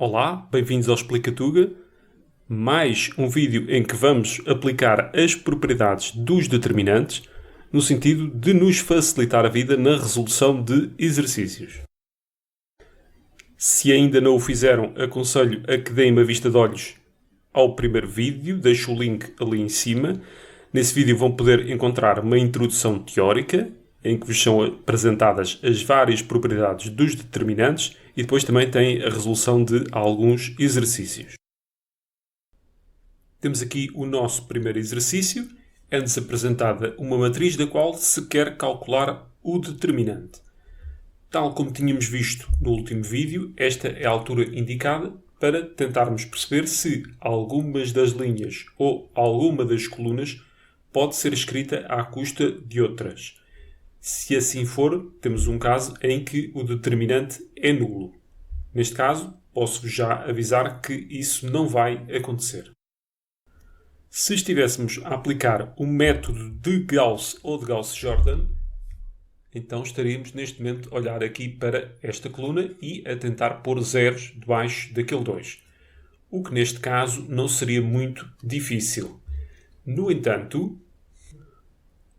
Olá, bem-vindos ao Explicatuga. Mais um vídeo em que vamos aplicar as propriedades dos determinantes no sentido de nos facilitar a vida na resolução de exercícios. Se ainda não o fizeram, aconselho a que deem uma vista de olhos ao primeiro vídeo, deixo o link ali em cima. Nesse vídeo vão poder encontrar uma introdução teórica em que vos são apresentadas as várias propriedades dos determinantes e depois também tem a resolução de alguns exercícios. Temos aqui o nosso primeiro exercício. É-nos apresentada uma matriz da qual se quer calcular o determinante. Tal como tínhamos visto no último vídeo, esta é a altura indicada para tentarmos perceber se algumas das linhas ou alguma das colunas pode ser escrita à custa de outras. Se assim for, temos um caso em que o determinante é nulo. Neste caso, posso-vos já avisar que isso não vai acontecer. Se estivéssemos a aplicar o método de Gauss ou de Gauss-Jordan, então estaríamos neste momento a olhar aqui para esta coluna e a tentar pôr zeros debaixo daquele 2. O que neste caso não seria muito difícil. No entanto,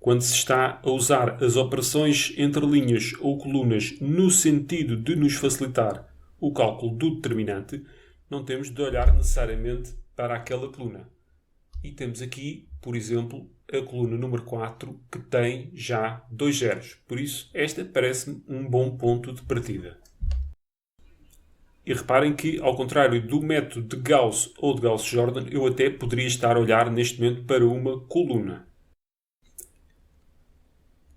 quando se está a usar as operações entre linhas ou colunas no sentido de nos facilitar o cálculo do determinante, não temos de olhar necessariamente para aquela coluna. E temos aqui, por exemplo, a coluna número 4, que tem já 2 zeros. Por isso, esta parece-me um bom ponto de partida. E reparem que, ao contrário do método de Gauss ou de Gauss-Jordan, eu até poderia estar a olhar neste momento para uma coluna.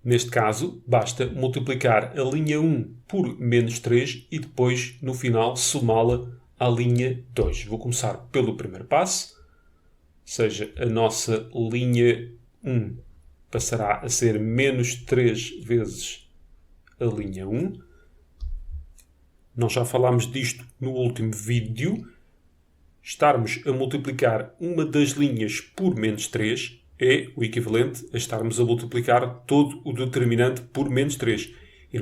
Neste caso, basta multiplicar a linha 1 por menos 3 e depois, no final, somá-la à linha 2. Vou começar pelo primeiro passo, ou seja, a nossa linha 1 passará a ser menos 3 vezes a linha 1. Nós já falámos disto no último vídeo. Estarmos a multiplicar uma das linhas por menos 3 é o equivalente a estarmos a multiplicar todo o determinante por menos 3. E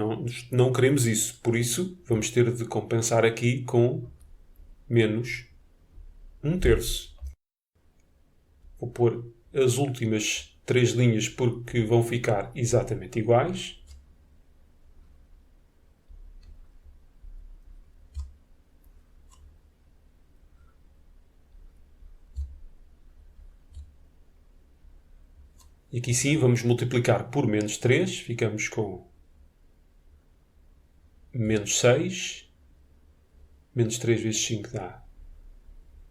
não queremos isso. Por isso, vamos ter de compensar aqui com menos 1/3. Vou pôr as últimas 3 linhas porque vão ficar exatamente iguais. E aqui sim vamos multiplicar por menos 3. Ficamos com menos 6. Menos 3 vezes 5 dá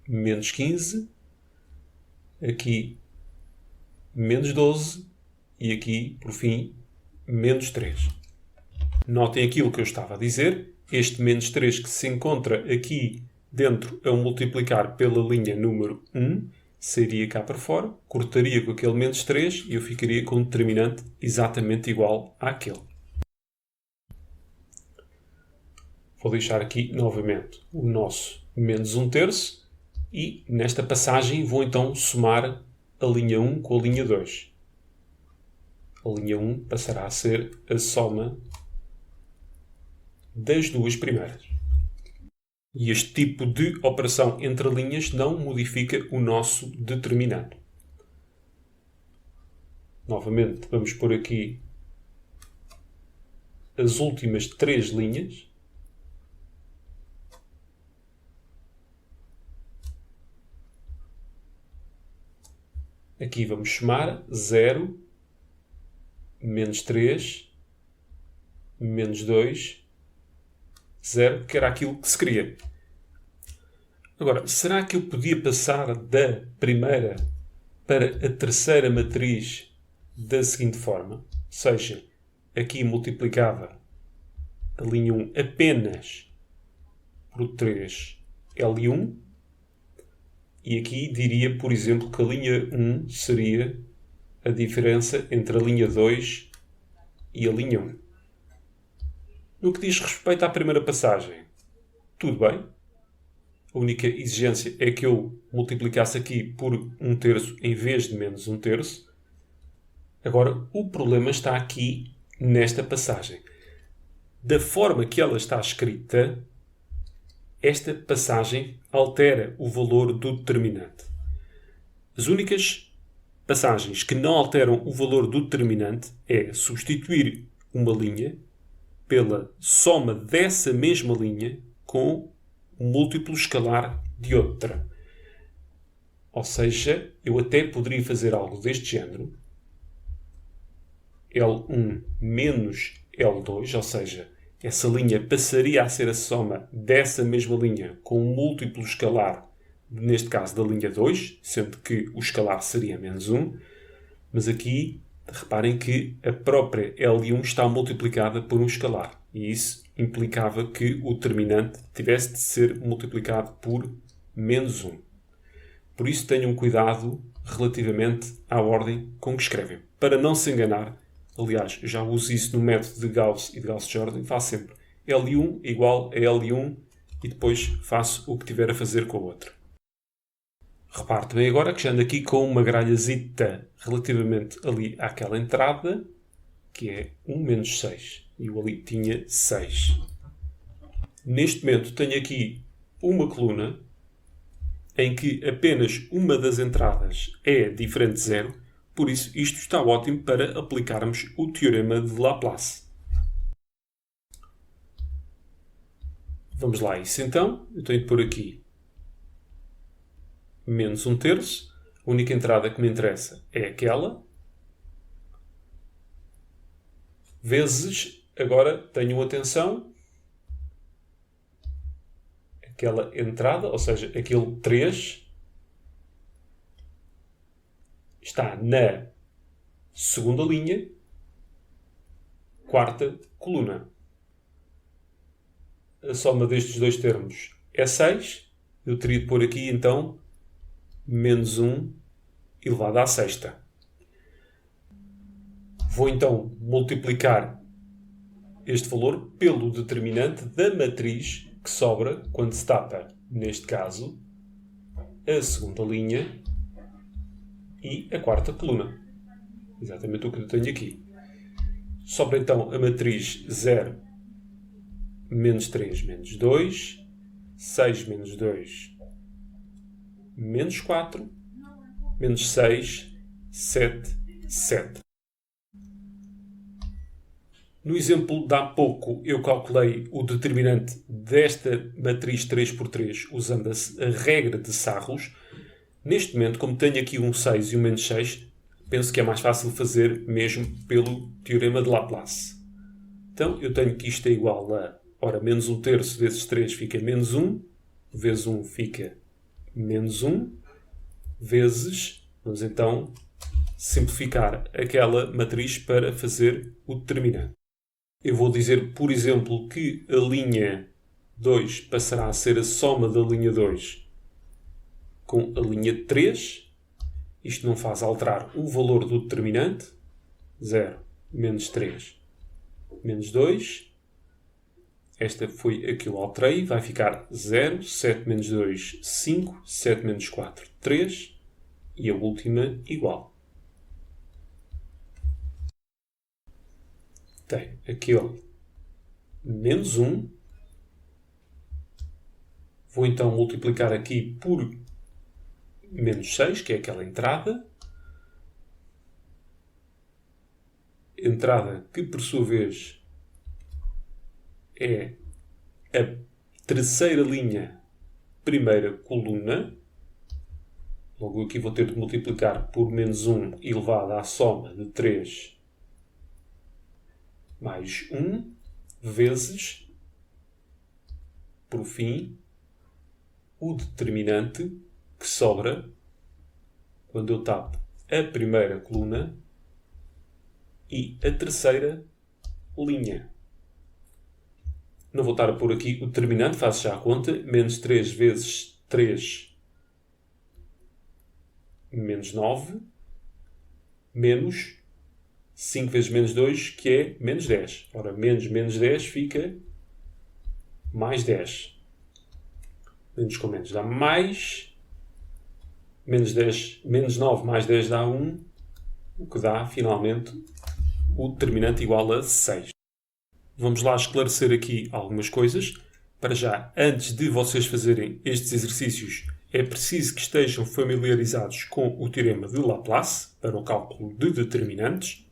menos 15. Aqui menos 12. E aqui, por fim, menos 3. Notem aquilo que eu estava a dizer. Este menos 3 que se encontra aqui dentro ao multiplicar pela linha número 1, sairia cá para fora, cortaria com aquele menos 3 e eu ficaria com um determinante exatamente igual àquele. Vou deixar aqui novamente o nosso menos 1/3 e nesta passagem vou então somar a linha 1 com a linha 2. A linha 1 passará a ser a soma das duas primeiras. E este tipo de operação entre linhas não modifica o nosso determinante. Novamente, vamos pôr aqui as últimas 3 linhas. Aqui vamos somar 0, menos 3, menos 2, 0, que era aquilo que se queria. Agora, será que eu podia passar da primeira para a terceira matriz da seguinte forma? Ou seja, aqui multiplicava a linha 1 apenas por 3 L1 e aqui diria, por exemplo, que a linha 1 seria a diferença entre a linha 2 e a linha 1. No que diz respeito à primeira passagem, tudo bem. A única exigência é que eu multiplicasse aqui por 1/3 em vez de menos 1/3. Agora, o problema está aqui nesta passagem. Da forma que ela está escrita, esta passagem altera o valor do determinante. As únicas passagens que não alteram o valor do determinante é substituir uma linha pela soma dessa mesma linha com um múltiplo escalar de outra. Ou seja, eu até poderia fazer algo deste género. L1 menos L2, ou seja, essa linha passaria a ser a soma dessa mesma linha com um múltiplo escalar, neste caso da linha 2, sendo que o escalar seria menos 1. Mas aqui, reparem que a própria L1 está multiplicada por um escalar. E isso implicava que o determinante tivesse de ser multiplicado por menos 1. Por isso tenham cuidado relativamente à ordem com que escrevem. Para não se enganar, aliás, já uso isso no método de Gauss e de Gauss-Jordan, faço sempre L1 igual a L1 e depois faço o que tiver a fazer com a outra. Repare também agora que já ando aqui com uma gralhazita relativamente ali àquela entrada, que é 1 menos 6. E eu ali tinha 6. Neste momento tenho aqui uma coluna em que apenas uma das entradas é diferente de zero, por isso isto está ótimo para aplicarmos o teorema de Laplace. Vamos lá a isso então. Eu tenho de pôr aqui menos 1/3. A única entrada que me interessa é aquela. Vezes, agora tenham atenção, aquela entrada, ou seja, aquele 3, está na segunda linha, quarta coluna. A soma destes dois termos é 6. Eu teria de pôr aqui, então, menos 1 elevado à sexta. Vou, então, multiplicar este valor pelo determinante da matriz que sobra quando se tapa, neste caso, a segunda linha e a quarta coluna. Exatamente o que eu tenho aqui. Sobra, então, a matriz 0, menos 3, menos 2, 6 menos 2, menos 4, menos 6, 7, 7. No exemplo de há pouco, eu calculei o determinante desta matriz 3x3 usando a regra de Sarros. Neste momento, como tenho aqui um 6 e um menos 6, penso que é mais fácil fazer mesmo pelo teorema de Laplace. Então, eu tenho que isto é igual a, ora, menos 1/3 vezes 3 fica menos 1, vezes 1 fica menos 1, vezes, vamos então simplificar aquela matriz para fazer o determinante. Eu vou dizer, por exemplo, que a linha 2 passará a ser a soma da linha 2 com a linha 3. Isto não faz alterar o valor do determinante. 0 menos 3 menos 2. Esta foi a que eu alterei. Vai ficar 0, 7 menos 2, 5, 7 menos 4, 3. E a última igual. Tenho aquele menos 1. Vou então multiplicar aqui por menos 6, que é aquela entrada. Entrada que, por sua vez, é a terceira linha, primeira coluna. Logo aqui vou ter de multiplicar por menos 1 elevado à soma de 3 mais 1, vezes, por fim, o determinante que sobra quando eu tapo a primeira coluna e a terceira linha. Não vou estar a pôr aqui o determinante, faço já a conta. Menos 3 vezes 3, menos 9, menos 5 vezes menos 2, que é menos 10. Ora, menos 10 fica mais 10. Menos com menos dá mais. Menos 10, menos 9 mais 10 dá 1. O que dá, finalmente, o determinante igual a 6. Vamos lá esclarecer aqui algumas coisas. para já, antes de vocês fazerem estes exercícios, é preciso que estejam familiarizados com o teorema de Laplace para o cálculo de determinantes.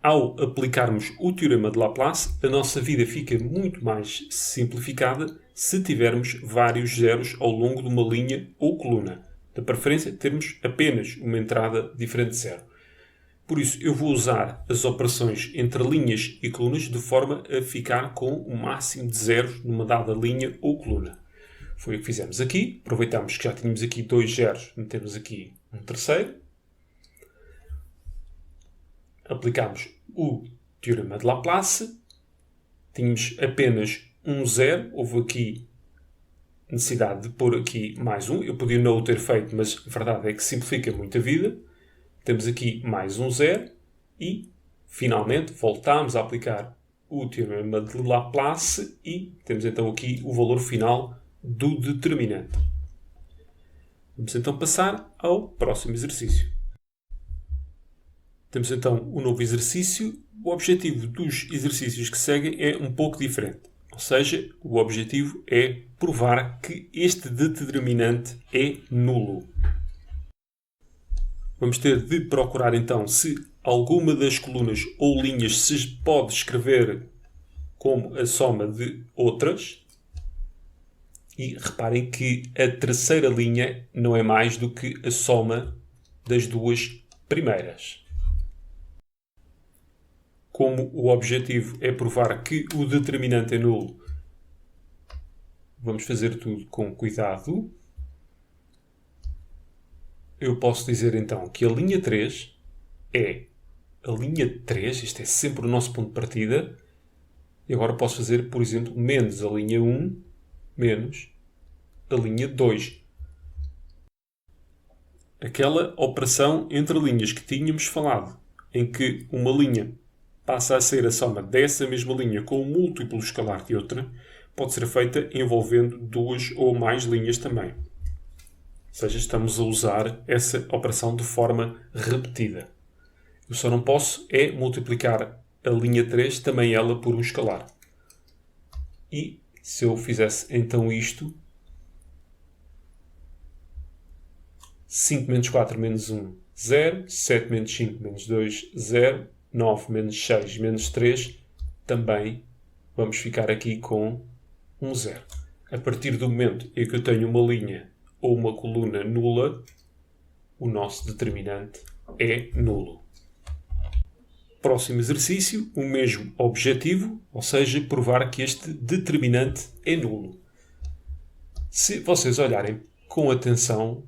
Ao aplicarmos o teorema de Laplace, a nossa vida fica muito mais simplificada se tivermos vários zeros ao longo de uma linha ou coluna. De preferência, termos apenas uma entrada diferente de zero. Por isso, eu vou usar as operações entre linhas e colunas de forma a ficar com o máximo de zeros numa dada linha ou coluna. Foi o que fizemos aqui. Aproveitamos que já tínhamos aqui dois zeros, metemos aqui um terceiro. Aplicámos o teorema de Laplace. Tínhamos apenas um zero. Houve aqui necessidade de pôr aqui mais um. Eu podia não o ter feito, mas a verdade é que simplifica muito a vida. Temos aqui mais um zero. E, finalmente, voltamos a aplicar o teorema de Laplace e temos então aqui o valor final do determinante. Vamos então passar ao próximo exercício. Temos então um novo exercício. O objetivo dos exercícios que seguem é um pouco diferente. Ou seja, o objetivo é provar que este determinante é nulo. Vamos ter de procurar então se alguma das colunas ou linhas se pode escrever como a soma de outras. E reparem que a terceira linha não é mais do que a soma das duas primeiras. Como o objetivo é provar que o determinante é nulo, vamos fazer tudo com cuidado. Eu posso dizer então que a linha 3 é a linha 3, isto é sempre o nosso ponto de partida, e agora posso fazer, por exemplo, menos a linha 1, menos a linha 2. Aquela operação entre linhas que tínhamos falado, em que uma linha passa a ser a soma dessa mesma linha com um múltiplo escalar de outra, pode ser feita envolvendo duas ou mais linhas também. Ou seja, estamos a usar essa operação de forma repetida. Eu só não posso é multiplicar a linha 3, também ela, por um escalar. E se eu fizesse então isto, 5 menos 4 menos 1, 0. 7 menos 5 menos 2, 0. 9 menos 6 menos 3, também vamos ficar aqui com um 0. A partir do momento em que eu tenho uma linha ou uma coluna nula, o nosso determinante é nulo. Próximo exercício, o mesmo objetivo, ou seja, provar que este determinante é nulo. Se vocês olharem com atenção,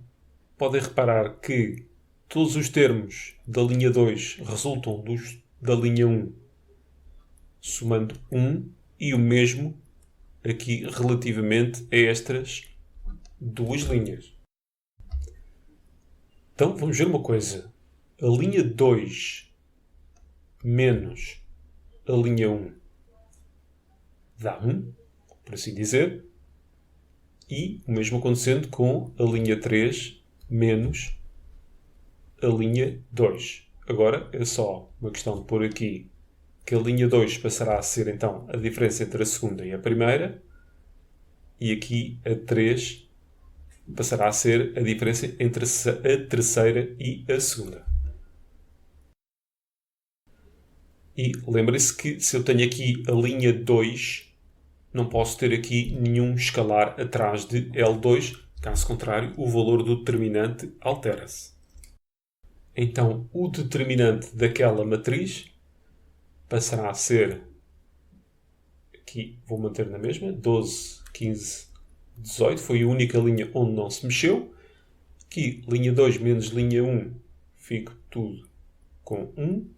podem reparar que todos os termos da linha 2 resultam da linha 1, somando 1, e o mesmo aqui relativamente a estas duas linhas. Então, vamos ver uma coisa. A linha 2 menos a linha 1 dá 1, por assim dizer, e o mesmo acontecendo com a linha 3 menos a linha 2. Agora é só uma questão de pôr aqui que a linha 2 passará a ser então a diferença entre a segunda e a primeira, e aqui a 3 passará a ser a diferença entre a terceira e a segunda. E lembrem-se que se eu tenho aqui a linha 2, não posso ter aqui nenhum escalar atrás de L2, caso contrário o valor do determinante altera-se. Então, o determinante daquela matriz passará a ser, aqui vou manter na mesma, 12, 15, 18, foi a única linha onde não se mexeu. Aqui, linha 2 menos linha 1, fica tudo com 1.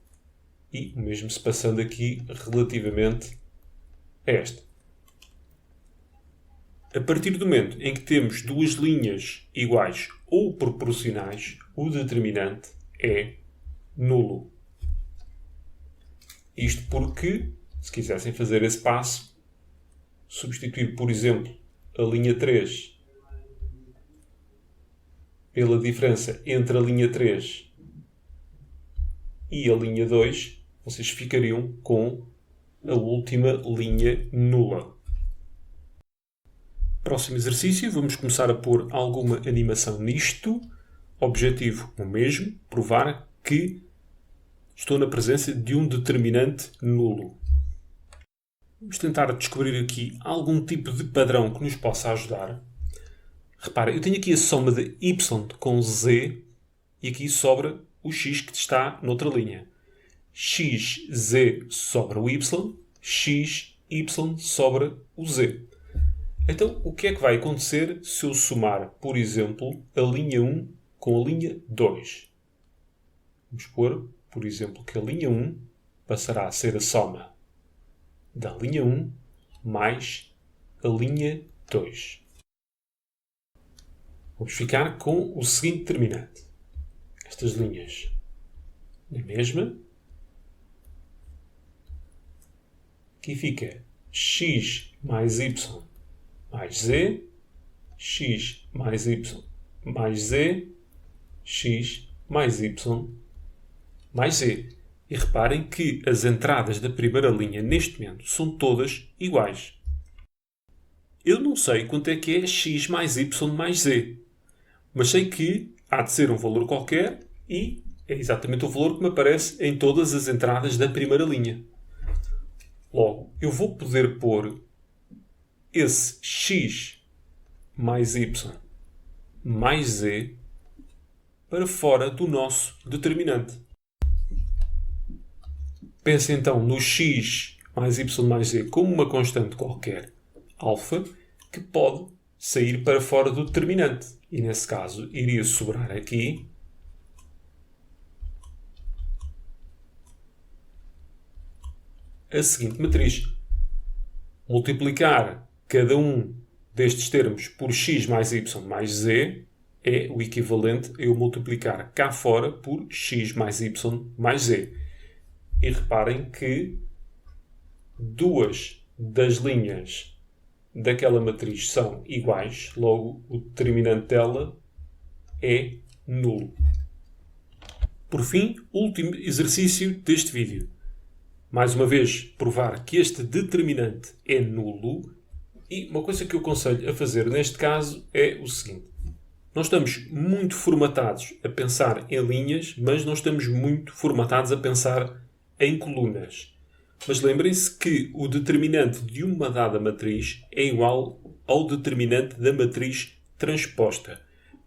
E o mesmo se passando aqui relativamente a esta. A partir do momento em que temos duas linhas iguais ou proporcionais, o determinante é nulo. Isto porque, se quisessem fazer esse passo, substituir, por exemplo, a linha 3 pela diferença entre a linha 3 e a linha 2, vocês ficariam com a última linha nula. Próximo exercício, vamos começar a pôr alguma animação nisto. Objetivo o mesmo, provar que estou na presença de um determinante nulo. Vamos tentar descobrir aqui algum tipo de padrão que nos possa ajudar. Repara, eu tenho aqui a soma de y com z e aqui sobra o x que está noutra linha. X, z sobra o y, x, y sobra o z. Então, o que é que vai acontecer se eu somar, por exemplo, a linha 1 com a linha 2? Vamos pôr, por exemplo, que a linha 1 passará a ser a soma da linha 1 mais a linha 2. Vamos ficar com o seguinte determinante. Estas linhas na mesma. Aqui fica x mais y mais z, x mais y mais z, x mais y mais z. E reparem que as entradas da primeira linha neste momento são todas iguais. Eu não sei quanto é que é x mais y mais z, mas sei que há de ser um valor qualquer e é exatamente o valor que me aparece em todas as entradas da primeira linha. Logo, eu vou poder pôr esse x mais y mais z para fora do nosso determinante. Pense então no x mais y mais z como uma constante qualquer, alfa, que pode sair para fora do determinante. E nesse caso iria sobrar aqui a seguinte matriz. Multiplicar cada um destes termos por x mais y mais z é o equivalente a eu multiplicar cá fora por x mais y mais z. E reparem que duas das linhas daquela matriz são iguais, logo o determinante dela é nulo. Por fim, último exercício deste vídeo. Mais uma vez, provar que este determinante é nulo. E uma coisa que eu aconselho a fazer neste caso é o seguinte. Nós estamos muito formatados a pensar em linhas, mas não estamos muito formatados a pensar em colunas. Mas lembrem-se que o determinante de uma dada matriz é igual ao determinante da matriz transposta.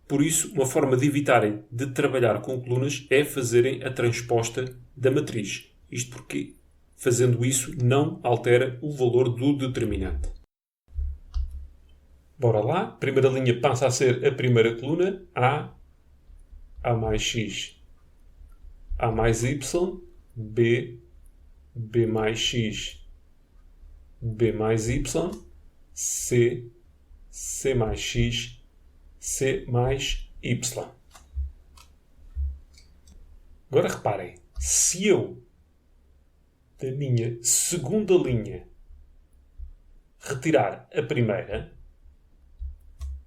Por isso, uma forma de evitarem de trabalhar com colunas é fazerem a transposta da matriz. Isto porque, fazendo isso, não altera o valor do determinante. Bora lá. A primeira linha passa a ser a primeira coluna. A mais x, A mais y, B mais x, B mais y, C mais x, C mais y. Agora reparem, se eu, da minha segunda linha, retirar a primeira,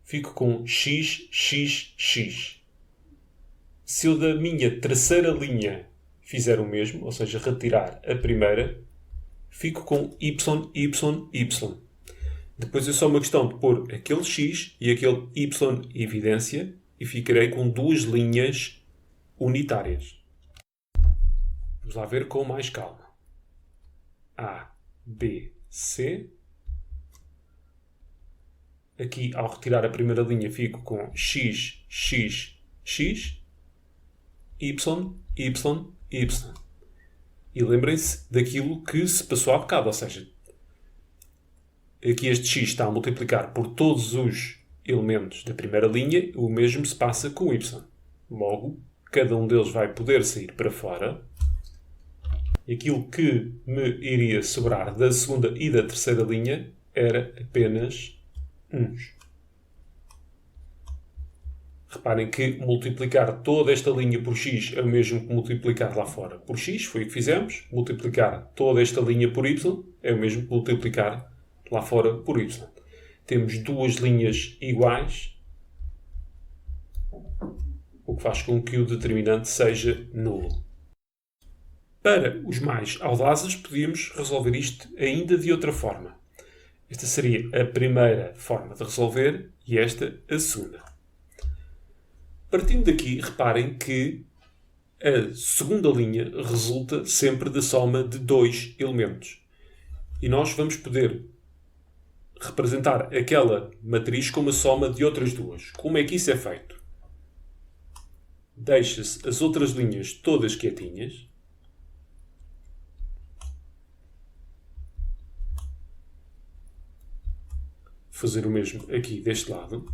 fico com x, x, x. Se eu da minha terceira linha fizer o mesmo, ou seja, retirar a primeira, fico com y, y, y. Depois é só uma questão de pôr aquele x e aquele y em evidência e ficarei com duas linhas unitárias. Vamos lá ver com mais calma. A, B, C. Aqui, ao retirar a primeira linha, fico com x, x, x, y, y, y. E lembrem-se daquilo que se passou há bocado, ou seja, aqui este x está a multiplicar por todos os elementos da primeira linha, o mesmo se passa com o y. Logo, cada um deles vai poder sair para fora. E aquilo que me iria sobrar da segunda e da terceira linha era apenas uns. Reparem que multiplicar toda esta linha por x é o mesmo que multiplicar lá fora por x, foi o que fizemos. Multiplicar toda esta linha por y é o mesmo que multiplicar lá fora por y. Temos duas linhas iguais, o que faz com que o determinante seja nulo. Para os mais audazes, podíamos resolver isto ainda de outra forma. Esta seria a primeira forma de resolver e esta a segunda. Partindo daqui, reparem que a segunda linha resulta sempre da soma de dois elementos. E nós vamos poder representar aquela matriz como a soma de outras duas. Como é que isso é feito? Deixa-se as outras linhas todas quietinhas. Fazer o mesmo aqui deste lado.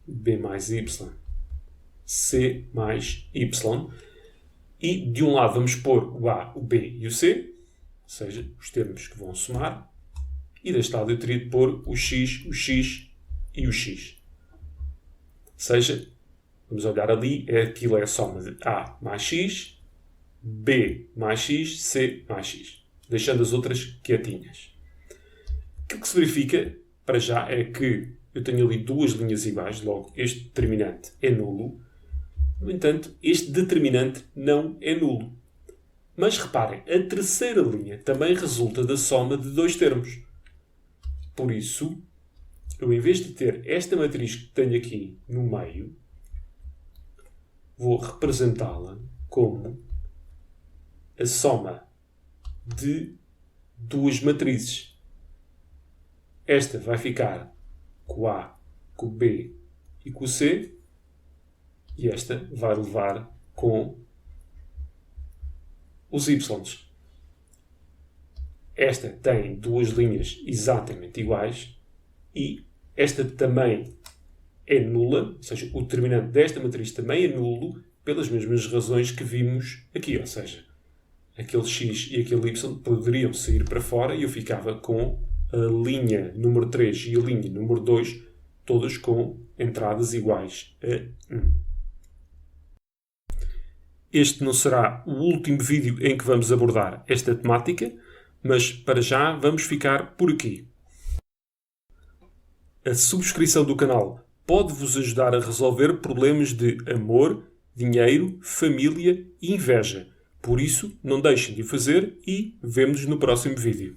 B mais Y, C mais Y. E de um lado vamos pôr o A, o B e o C, ou seja, os termos que vão somar. E deste lado eu teria de pôr o X e o X. Ou seja, vamos olhar ali, aquilo é a soma de A mais X, B mais X, C mais X. Deixando as outras quietinhas. Aquilo que se verifica, para já, é que eu tenho ali duas linhas iguais, logo este determinante é nulo. No entanto, este determinante não é nulo. Mas reparem, a terceira linha também resulta da soma de dois termos. Por isso, eu em vez de ter esta matriz que tenho aqui no meio, vou representá-la como a soma de duas matrizes. Esta vai ficar com o A, com o B e com o C, e esta vai levar com os Y. Esta tem duas linhas exatamente iguais e esta também é nula, ou seja, o determinante desta matriz também é nulo pelas mesmas razões que vimos aqui, ou seja, aquele X e aquele Y poderiam sair para fora e eu ficava com a linha número 3 e a linha número 2 todas com entradas iguais a 1. Este não será o último vídeo em que vamos abordar esta temática, mas para já vamos ficar por aqui. A subscrição do canal pode-vos ajudar a resolver problemas de amor, dinheiro, família e inveja. Por isso, não deixem de o fazer e vemo-nos no próximo vídeo.